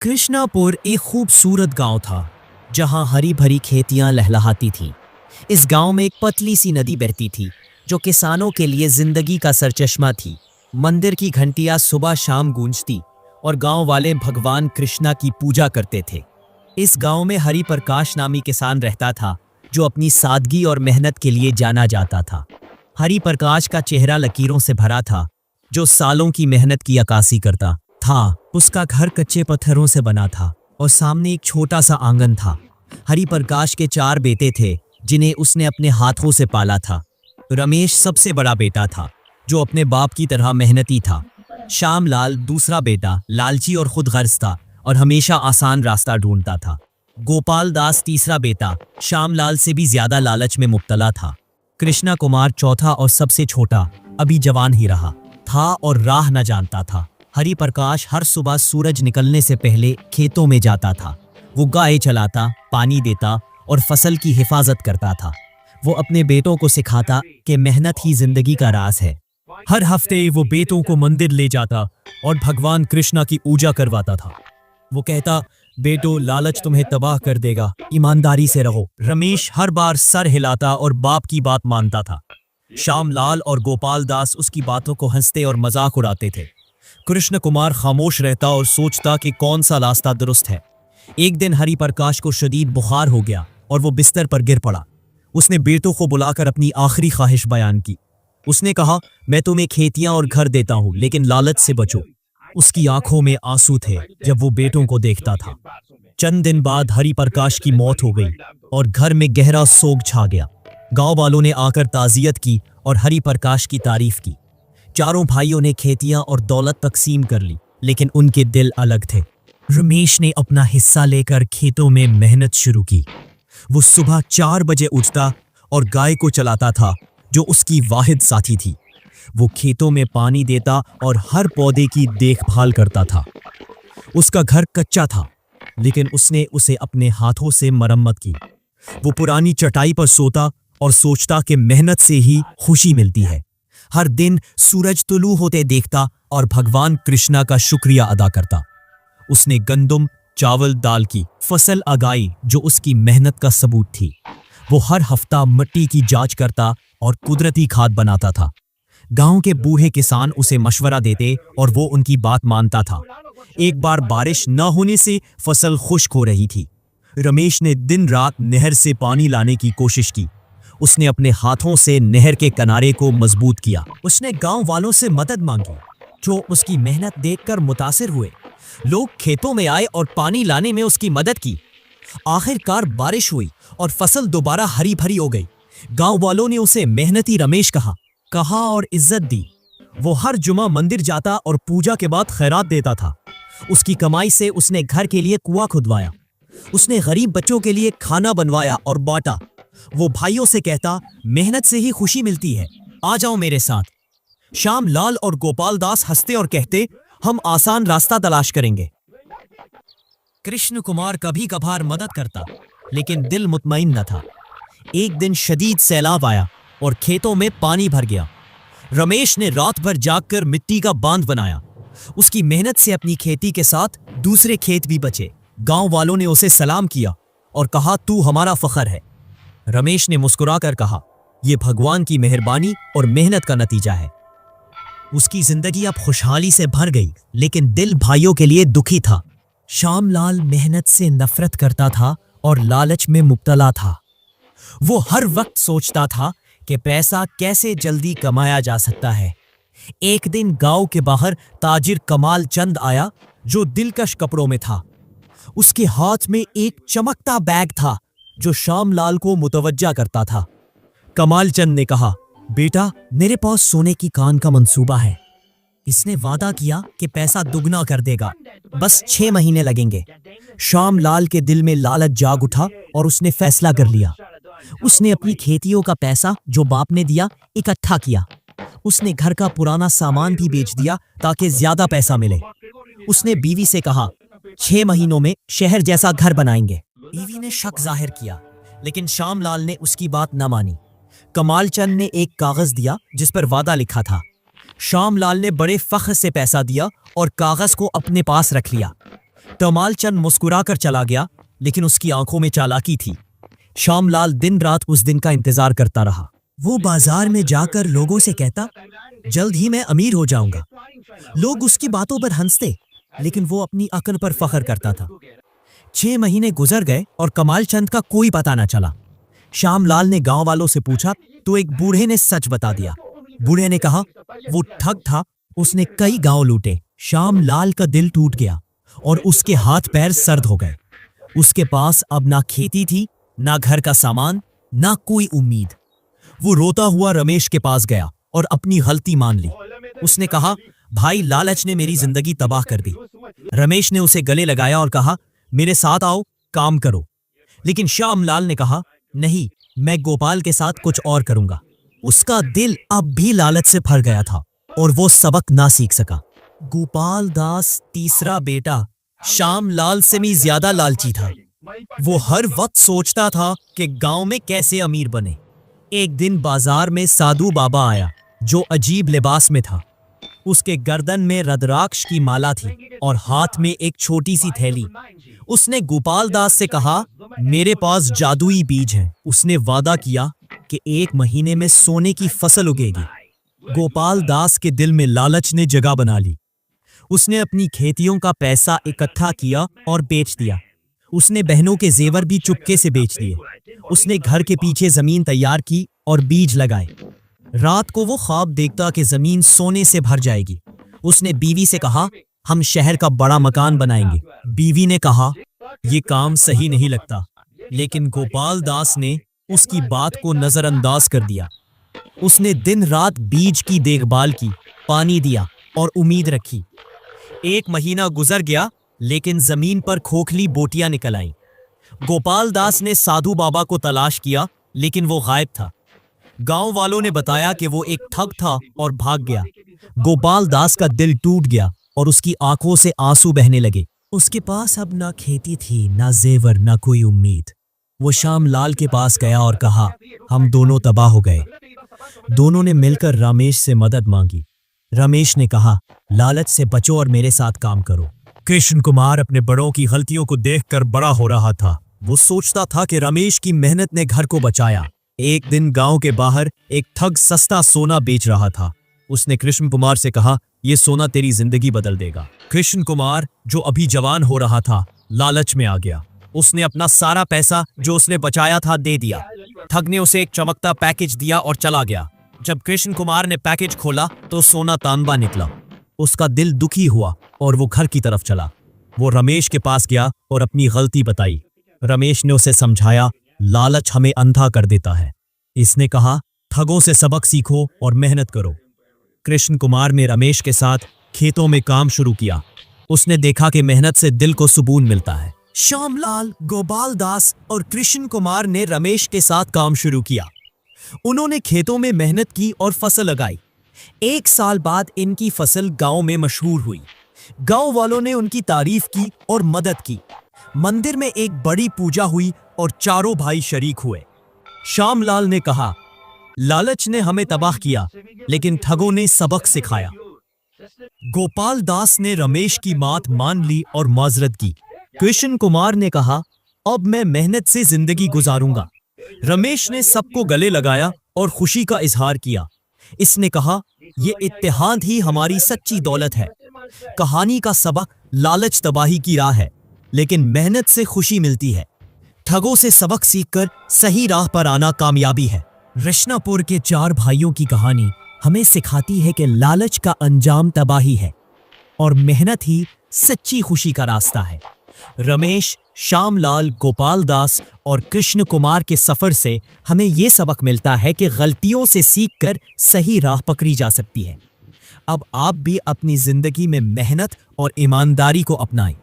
कृष्णापुर एक खूबसूरत गांव था जहां हरी भरी खेतियां लहलहाती थीं। इस गांव में एक पतली सी नदी बहती थी जो किसानों के लिए जिंदगी का सरचश्मा थी। मंदिर की घंटियां सुबह शाम गूंजती और गांव वाले भगवान कृष्णा की पूजा करते थे। इस गांव में हरि प्रकाश नामी किसान रहता था जो अपनी सादगी और मेहनत के लिए जाना जाता था। हरि प्रकाश का चेहरा लकीरों से भरा था जो सालों की मेहनत की अक्कासी करता था। उसका घर कच्चे पत्थरों से बना था और सामने एक छोटा सा आंगन था। हरि प्रकाश के 4 बेटे थे जिन्हें उसने अपने हाथों से पाला था। रमेश सबसे बड़ा बेटा था जो अपने बाप की तरह मेहनती था। श्यामलाल दूसरा बेटा लालची और खुदगर्ज था और हमेशा आसान रास्ता ढूंढता था। गोपाल दास तीसरा बेटा श्यामलाल से भी ज्यादा लालच में मुब्तला था। कृष्णा कुमार चौथा और सबसे छोटा अभी जवान ही रहा था और राह न जानता था। हरि प्रकाश हर सुबह सूरज निकलने से पहले खेतों में जाता था। वो गाय चलाता, पानी देता और फसल की हिफाजत करता था। वो अपने बेटों को सिखाता कि मेहनत ही जिंदगी का राज है। हर हफ्ते वो बेटों को मंदिर ले जाता और भगवान कृष्णा की पूजा करवाता था। वो कहता, बेटो लालच तुम्हें तबाह कर देगा, ईमानदारी से रहो। रमेश हर बार सर हिलाता और बाप की बात मानता था। श्यामलाल और गोपाल दास उसकी बातों को हंसते और मजाक उड़ाते थे। कृष्ण कुमार खामोश रहता और सोचता कि कौन सा रास्ता दुरुस्त है। एक दिन हरि प्रकाश को शदीद बुखार हो गया और वो बिस्तर पर गिर पड़ा। उसने बेटों को बुलाकर अपनी आखिरी ख्वाहिश बयान की। उसने कहा, मैं तुम्हें खेतियां और घर देता हूं लेकिन लालच से बचो। उसकी आंखों में आंसू थे जब वो बेटों को देखता था। चंद दिन बाद हरि प्रकाश की मौत हो गई और घर में गहरा सोग छा गया। गांव वालों ने आकर ताजियत की और हरि प्रकाश की तारीफ की। चारों भाइयों ने खेतियां और दौलत तकसीम कर ली लेकिन उनके दिल अलग थे। रमेश ने अपना हिस्सा लेकर खेतों में मेहनत शुरू की। वो सुबह 4 बजे उठता और गाय को चलाता था जो उसकी वाहिद साथी थी। वो खेतों में पानी देता और हर पौधे की देखभाल करता था। उसका घर कच्चा था लेकिन उसने उसे अपने हाथों से मरम्मत की। वो पुरानी चटाई पर सोता और सोचता कि मेहनत से ही खुशी मिलती है। हर दिन सूरज तुलू होते देखता और भगवान कृष्णा का शुक्रिया अदा करता। उसने गंदम, चावल, दाल की फसल उगाई जो उसकी मेहनत का सबूत थी। वो हर हफ्ता मिट्टी की जांच करता और कुदरती खाद बनाता था। गांव के बूढ़े किसान उसे मशवरा देते और वो उनकी बात मानता था। एक बार बारिश न होने से फसल खुश्क हो रही थी। रमेश ने दिन रात नहर से पानी लाने की कोशिश की। उसने अपने हाथों से नहर के किनारे को मजबूत किया। उसने गांव वालों से मदद मांगी जो उसकी मेहनत देखकर मुतासिर हुए। लोग खेतों में आए और पानी लाने में उसकी मदद की। आखिरकार बारिश हुई और फसल दोबारा हरी भरी हो गई। गांव वालों ने उसे मेहनती रमेश कहा और इज्जत दी। वो हर जुमा मंदिर जाता और पूजा के बाद खैरात देता था। उसकी कमाई से उसने घर के लिए कुआं खुदवाया। उसने गरीब बच्चों के लिए खाना बनवाया और बांटा। वो भाइयों से कहता, मेहनत से ही खुशी मिलती है, आ जाओ मेरे साथ। श्यामलाल और गोपाल दास हंसते और कहते, हम आसान रास्ता तलाश करेंगे। कृष्ण कुमार कभी कभार मदद करता लेकिन दिल मुतमईन न था। एक दिन शदीद सैलाब आया और खेतों में पानी भर गया। रमेश ने रात भर जागकर मिट्टी का बांध बनाया। उसकी मेहनत से अपनी खेती के साथ दूसरे खेत भी बचे। गांव वालों ने उसे सलाम किया और कहा, तू हमारा फख्र है। रमेश ने मुस्कुराकर कहा, यह भगवान की मेहरबानी और मेहनत का नतीजा है। उसकी जिंदगी अब खुशहाली से भर गई लेकिन दिल भाइयों के लिए दुखी था। श्यामलाल मेहनत से नफरत करता था और लालच में मुब्तला था। वो हर वक्त सोचता था कि पैसा कैसे जल्दी कमाया जा सकता है। एक दिन गांव के बाहर ताजिर कमाल चंद आया जो दिलकश कपड़ों में था। उसके हाथ में एक चमकता बैग था जो श्यामलाल को मुतवज्जा करता था। कमाल चंद ने कहा, बेटा मेरे पास सोने की कान का मंसूबा है। इसने वादा किया कि पैसा दुगना कर देगा, बस 6 महीने लगेंगे। श्यामलाल के दिल में लालच जाग उठा और उसने फैसला कर लिया। उसने अपनी खेतियों का पैसा जो बाप ने दिया इकट्ठा किया। उसने घर का पुराना सामान भी बेच दिया ताकि ज्यादा पैसा मिले। उसने बीवी से कहा, 6 महीनों में शहर जैसा घर बनाएंगे। बीवी ने शक जाहिर किया लेकिन श्यामलाल ने उसकी बात न मानी। कमाल चंद ने एक कागज दिया जिस पर वादा लिखा था। श्यामलाल ने बड़े फख्र से पैसा दिया और कागज को अपने पास रख लिया। तमालचंद मुस्कुराकर चला गया, लेकिन उसकी आंखों में चालाकी थी। श्यामलाल दिन रात उस दिन का इंतजार करता रहा। वो बाजार में जाकर लोगों से कहता, जल्द ही मैं अमीर हो जाऊंगा। लोग उसकी बातों पर हंसते, लेकिन वो अपनी अकल पर फख्र करता था। 6 महीने गुजर गए और कमालचंद का कोई पता न चला। श्यामलाल ने गांव वालों से पूछा तो एक बूढ़े ने सच बता दिया। बूढ़े ने कहा, वो ठग था, उसने कई गांव लूटे। श्यामलाल का दिल टूट गया और उसके हाथ पैर सर्द हो गए। उसके पास अब ना खेती थी, ना घर का सामान, ना कोई उम्मीद। वो रोता हुआ रमेश के पास गया और अपनी गलती मान ली। उसने कहा, भाई, लालच ने मेरी जिंदगी तबाह कर दी। रमेश ने उसे गले लगाया और कहा, मेरे साथ आओ, काम करो। लेकिन श्यामलाल ने कहा, नहीं, मैं गोपाल के साथ कुछ और करूंगा। उसका दिल अब भी लालच से भर गया था और वो सबक ना सीख सका। गोपाल दास तीसरा बेटा श्यामलाल से भी ज्यादा लालची था। वो हर वक्त सोचता था कि गांव में कैसे अमीर बने। एक दिन बाजार में साधु बाबा आया, जो अजीब लिबास में था। उसके गर्दन में रुद्राक्ष की माला थी और हाथ में एक छोटी सी थैली। उसने गोपाल दास से कहा, मेरे पास जादुई बीज है। उसने वादा किया कि 1 महीने में सोने की फसल उगेगी। गोपाल दास के दिल में लालच ने जगह बना ली। उसने अपनी खेतियों का पैसा इकट्ठा किया और बेच दिया। उसने बहनों के जेवर भी चुपके से बेच दिए। उसने घर के पीछे जमीन तैयार की और बीज लगाए। रात को वो ख्वाब देखता कि जमीन सोने से भर जाएगी। उसने बीवी से कहा, हम शहर का बड़ा मकान बनाएंगे। बीवी ने कहा, ये काम सही नहीं लगता, लेकिन गोपाल दास ने उसकी बात को नजरअंदाज कर दिया। उसने दिन रात बीज की देखभाल की, पानी दिया और उम्मीद रखी। 1 महीना गुजर गया, लेकिन जमीन पर खोखली बोटियां निकल आईं। गोपाल दास ने साधु बाबा को तलाश किया, लेकिन वो गायब था। गांव वालों ने बताया कि वो एक ठग था और भाग गया। गोपाल दास का दिल टूट गया और उसकी आंखों से आंसू बहने लगे। उसके पास अब ना खेती थी, ना जेवर, ना कोई उम्मीद। वो श्यामलाल के पास गया और कहा, हम दोनों तबाह हो गए। दोनों ने मिलकर रमेश से मदद मांगी। रमेश ने कहा, लालच से बचो और मेरे साथ काम करो। कृष्ण कुमार अपने बड़ों की गलतियों को देखकर बड़ा हो रहा था। वो सोचता था कि रमेश की मेहनत ने घर को बचाया। एक दिन गांव के बाहर एक ठग सस्ता सोना बेच रहा था। उसने कृष्ण कुमार से कहा, यह सोना तेरी जिंदगी बदल देगा। कृष्ण कुमार, जो अभी जवान हो रहा था, लालच में आ गया। उसने अपना सारा पैसा जो उसने बचाया था दे दिया। ठग ने उसे एक चमकता पैकेज दिया और चला गया। जब कृष्ण कुमार ने पैकेज खोला तो सोना तांबा निकला। उसका दिल दुखी हुआ और वो घर की तरफ चला। वो रमेश के पास गया और अपनी गलती बताई। रमेश ने उसे समझाया, लालच हमें अंधा कर देता है। इसने कहा, ठगों से सबक सीखो और मेहनत करो। कृष्ण कुमार ने रमेश के साथ खेतों में काम शुरू किया। उसने देखा कि मेहनत से दिल को सुकून मिलता है। श्यामलाल, गोपाल दास और कृष्ण कुमार ने रमेश के साथ काम शुरू किया। उन्होंने खेतों में मेहनत की और फसल लगाई। 1 साल बाद इनकी फसल गांव में मशहूर हुई। गांव वालों ने उनकी तारीफ की और मदद की। मंदिर में एक बड़ी पूजा हुई और चारों भाई शरीक हुए। श्यामलाल ने कहा, लालच ने हमें तबाह किया, लेकिन ठगों ने सबक सिखाया। गोपाल दास ने रमेश की बात मान ली और माजरत की। कृष्ण कुमार ने कहा, अब मैं मेहनत से जिंदगी गुजारूंगा। रमेश ने सबको गले लगाया और खुशी का इजहार किया। इसने कहा, यह इत्तेहाद ही हमारी सच्ची दौलत है। कहानी का सबक, लालच तबाही की राह है, लेकिन मेहनत से खुशी मिलती है। ठगों से सबक सीखकर सही राह पर आना कामयाबी है। रशनापुर के 4 भाइयों की कहानी हमें सिखाती है कि लालच का अंजाम तबाही है और मेहनत ही सच्ची खुशी का रास्ता है। रमेश, श्यामलाल, गोपाल दास और कृष्ण कुमार के सफर से हमें यह सबक मिलता है कि गलतियों से सीखकर सही राह पकड़ी जा सकती है। अब आप भी अपनी जिंदगी में मेहनत और ईमानदारी को अपनाएं।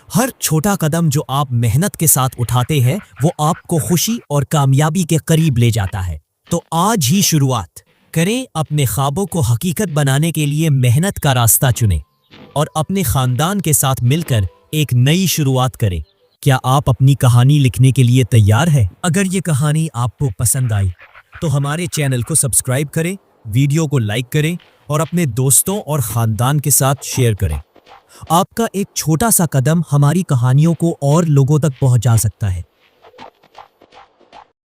हर छोटा कदम जो आप मेहनत के साथ उठाते हैं, वो आपको खुशी और कामयाबी के करीब ले जाता है। तो आज ही शुरुआत करें। अपने ख्वाबों को हकीकत बनाने के लिए मेहनत का रास्ता चुनें और अपने खानदान के साथ मिलकर एक नई शुरुआत करें। क्या आप अपनी कहानी लिखने के लिए तैयार हैं? अगर ये कहानी आपको पसंद आई तो हमारे चैनल को सब्सक्राइब करें, वीडियो को लाइक करें और अपने दोस्तों और खानदान के साथ शेयर करें। आपका एक छोटा सा कदम हमारी कहानियों को और लोगों तक पहुंचा सकता है।